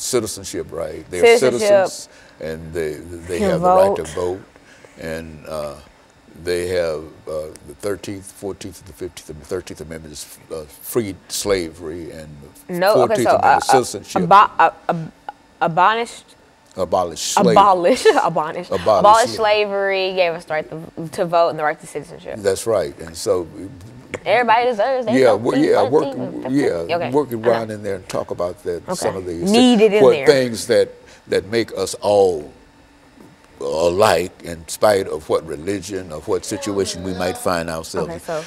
citizenship right. They're citizens, and they have the right to vote, and they have the 13th, 14th, and the 15th, and the 13th Amendment is freed slavery, and the 14th Amendment citizenship. Abolish slavery, gave us the right to vote and the right to citizenship. That's right, and so everybody deserves that. Working around in there and talk about that. Okay. Some of these things that make us all alike, in spite of what religion or what situation we might find ourselves. Okay, so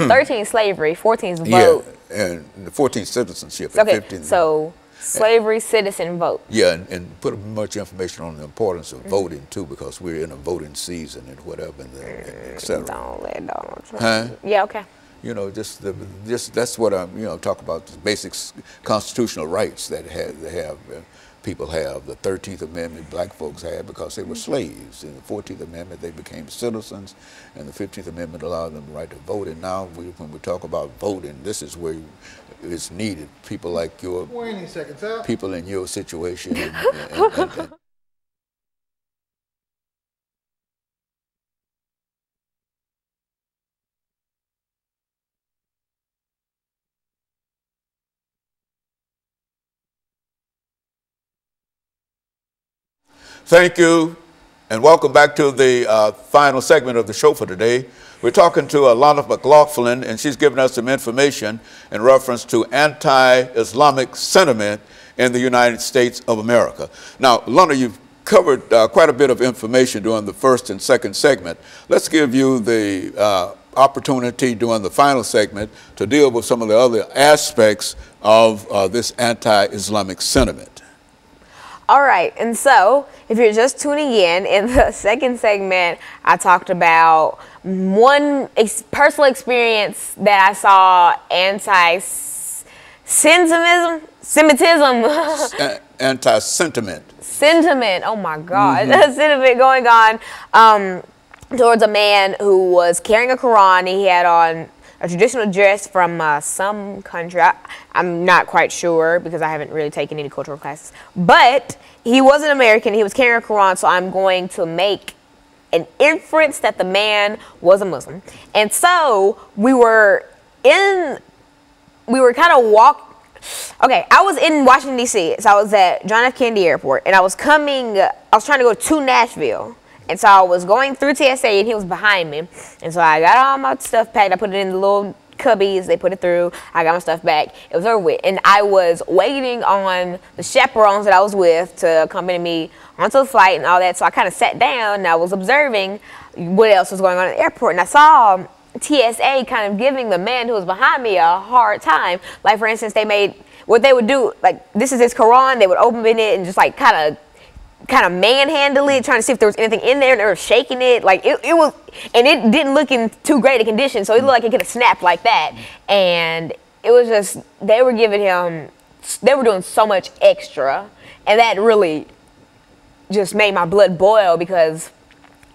13 slavery, 14 vote. Yeah, and the 14th citizenship. Okay, 15th so slavery, citizen, vote. Yeah, and put much information on the importance of voting too, because we're in a voting season and whatever, and et cetera. Don't let Donald Trump. Huh? Yeah, okay. You know, just that's what I'm, talk about, the basic constitutional rights that people have. The 13th Amendment black folks had because they were slaves. In the 14th Amendment, they became citizens, and the 15th Amendment allowed them the right to vote. And now, when we talk about voting, this is where it's needed. People like people in your situation. And thank you, and welcome back to the final segment of the show for today. We're talking to Alana McLaughlin, and she's giving us some information in reference to anti-Islamic sentiment in the United States of America. Now, Alana, you've covered quite a bit of information during the first and second segment. Let's give you the opportunity during the final segment to deal with some of the other aspects of this anti-Islamic sentiment. All right, and so if you're just tuning in the second segment, I talked about one personal experience that I saw anti-Semitism. Sentiment, oh my God. Sentiment going on towards a man who was carrying a Quran. He had on a traditional dress from some country. I'm not quite sure because I haven't really taken any cultural classes. But he wasn't American. He was carrying a Quran, so I'm going to make an inference that the man was a Muslim. And so we were kind of okay, I was in Washington, D.C., so I was at John F. Kennedy Airport, and I was trying to go to Nashville. And so I was going through TSA, and he was behind me. And so I got all my stuff packed. I put it in the little cubbies. They put it through. I got my stuff back. It was over with. And I was waiting on the chaperones that I was with to accompany me onto the flight and all that. So I kind of sat down, and I was observing what else was going on at the airport. And I saw TSA kind of giving the man who was behind me a hard time. Like, for instance, what they would do, like, this is his Quran. They would open it and just, like, kind of manhandle it, trying to see if there was anything in there, and they were shaking it. Like, it was, and it didn't look in too great a condition, so it looked like it could have snapped like that. And it was just, they were doing so much extra, and that really just made my blood boil, because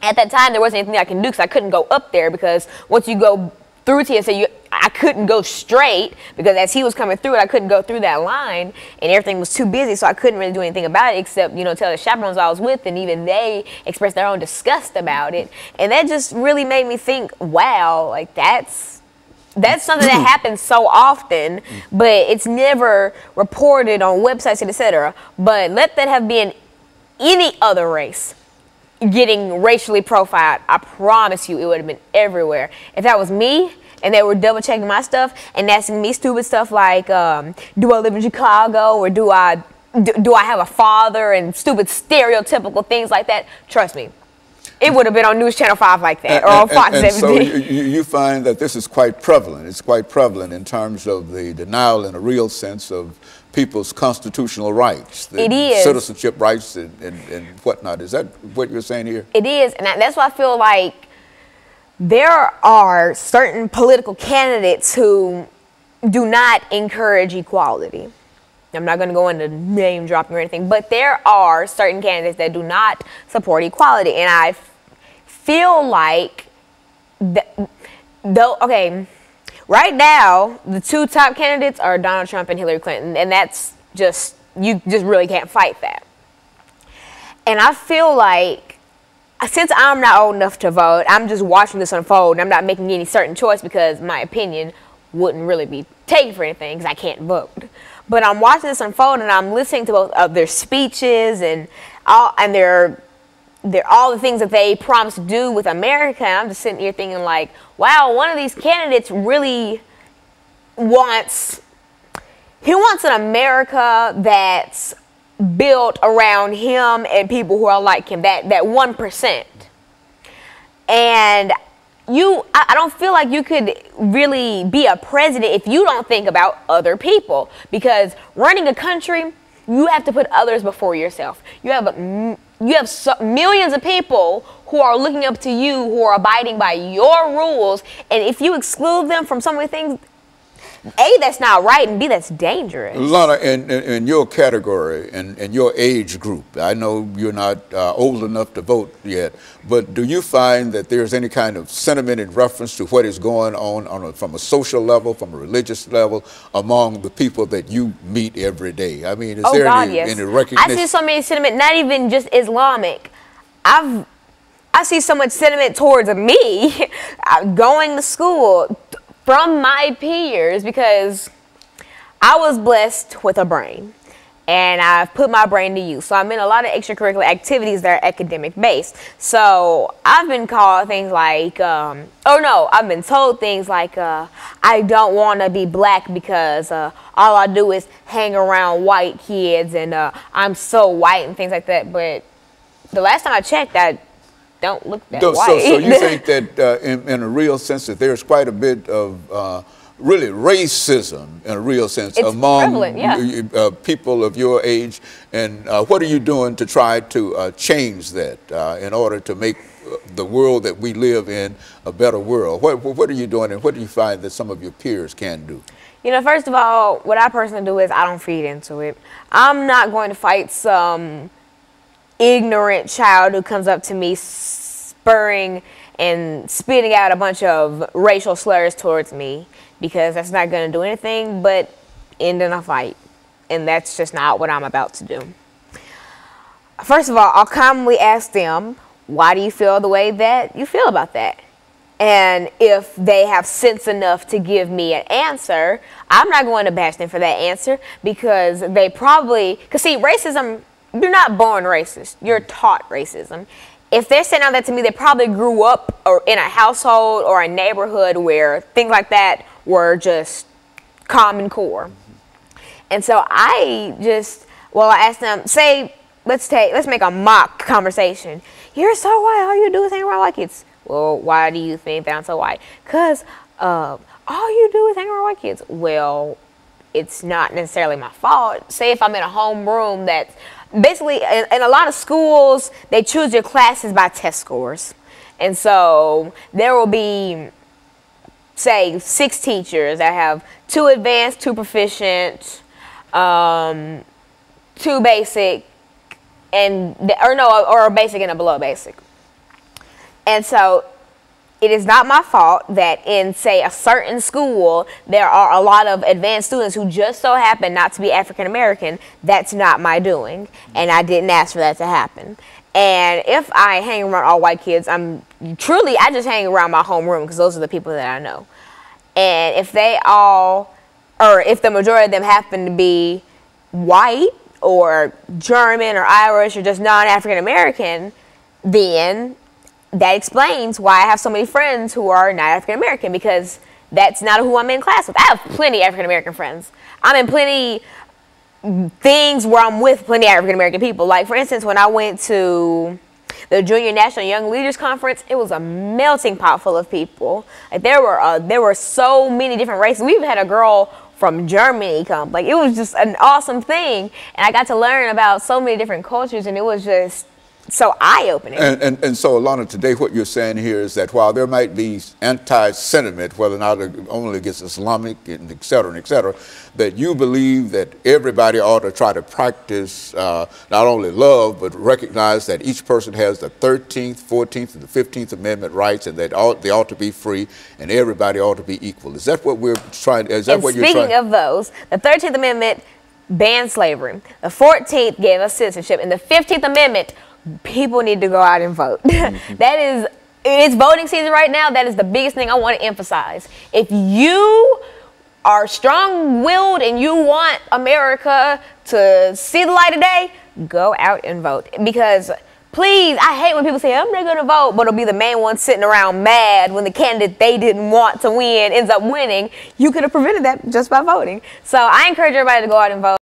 at that time there wasn't anything I can do, because I couldn't go up there, because once you go through TSA, I couldn't go straight, because as he was coming through it, I couldn't go through that line, and everything was too busy, so I couldn't really do anything about it except, tell the chaperones I was with, and even they expressed their own disgust about it. And that just really made me think, wow, like that's something that happens so often, but it's never reported on websites and etc. But let that have been any other race getting racially profiled, I promise you it would have been everywhere. If that was me and they were double checking my stuff and asking me stupid stuff like, do I live in Chicago, or do I have a father, and stupid stereotypical things like that, trust me, it would have been on News Channel 5 like that, or on Fox 17. So you find that this is quite prevalent. It's quite prevalent in terms of the denial in a real sense of people's constitutional rights, the citizenship rights and whatnot. Is that what you're saying here? It is, and that's why I feel like there are certain political candidates who do not encourage equality. I'm not going to go into name dropping or anything, but there are certain candidates that do not support equality, and I feel like, okay, right now, the two top candidates are Donald Trump and Hillary Clinton, and that's just you just really can't fight that. And I feel like, since I'm not old enough to vote, I'm just watching this unfold, and I'm not making any certain choice because my opinion wouldn't really be taken for anything because I can't vote. But I'm watching this unfold, and I'm listening to both of their speeches and all the things that they promised to do with America. And I'm just sitting here thinking like, wow, one of these candidates really wants an America that's built around him and people who are like him, that 1%. And I don't feel like you could really be a president if you don't think about other people, because running a country, you have to put others before yourself. You have millions of people who are looking up to you, who are abiding by your rules, and if you exclude them from so many things, A, that's not right, and B, that's dangerous. Alana, in your category and your age group, I know you're not old enough to vote yet, but do you find that there's any kind of sentiment in reference to what is going on from a social level, from a religious level, among the people that you meet every day? I mean, is there any recognition? I see so many sentiment, not even just Islamic. I see so much sentiment towards me going to school from my peers, because I was blessed with a brain and I've put my brain to use. So I'm in a lot of extracurricular activities that are academic based. So I've been called things like, I've been told things like, I don't want to be black because all I do is hang around white kids, and I'm so white and things like that. But the last time I checked, I don't look that white. So you think that in a real sense that there's quite a bit of really racism in a real sense among people of your age, and what are you doing to try to change that in order to make the world that we live in a better world? What are you doing, and what do you find that some of your peers can do? You know, first of all, what I personally do is I don't feed into it. I'm not going to fight some ignorant child who comes up to me spurring and spitting out a bunch of racial slurs towards me, because that's not going to do anything but end in a fight, and that's just not what I'm about to do. First of all, I'll calmly ask them, why do you feel the way that you feel about that? And if they have sense enough to give me an answer, I'm not going to bash them for that answer, because they probably, because see, racism, you're not born racist. You're taught racism. If they're saying all that to me, they probably grew up or in a household or a neighborhood where things like that were just common core. And so I asked them, say, let's make a mock conversation. You're so white, all you do is hang around white kids. Well, why do you think that I'm so white? Because all you do is hang around white kids. Well, it's not necessarily my fault. Say if I'm in a homeroom that's basically, in a lot of schools, they choose your classes by test scores. And so there will be, say, 6 teachers that have 2 advanced, 2 proficient, 2 basic, or a basic and a below basic. And so it is not my fault that in, say, a certain school, there are a lot of advanced students who just so happen not to be African American. That's not my doing, and I didn't ask for that to happen. And if I hang around all white kids, I just hang around my homeroom, because those are the people that I know. And if if the majority of them happen to be white or German or Irish or just non-African American, then that explains why I have so many friends who are not African American, because that's not who I'm in class with. I have plenty of African American friends. I'm in plenty things where I'm with plenty of African American people. Like, for instance, when I went to the Junior National Young Leaders Conference, it was a melting pot full of people. Like, there were so many different races. We even had a girl from Germany come. Like, it was just an awesome thing, and I got to learn about so many different cultures, and it was just so eye-opening. And so, Alana, today what you're saying here is that while there might be anti-sentiment, whether or not only against Islamic and et cetera, that you believe that everybody ought to try to practice not only love, but recognize that each person has the 13th, 14th, and the 15th Amendment rights, and that they ought to be free, and everybody ought to be equal. Is that what we're trying? Is that what you're trying? Speaking of those, the 13th Amendment banned slavery. The 14th gave us citizenship. And the 15th Amendment, people need to go out and vote. That is, it's voting season right now. That is the biggest thing I want to emphasize. If you are strong-willed and you want America to see the light of day, go out and vote. Because please, I hate when people say, I'm not going to vote, but it'll be the main one sitting around mad when the candidate they didn't want to win ends up winning. You could have prevented that just by voting. So I encourage everybody to go out and vote.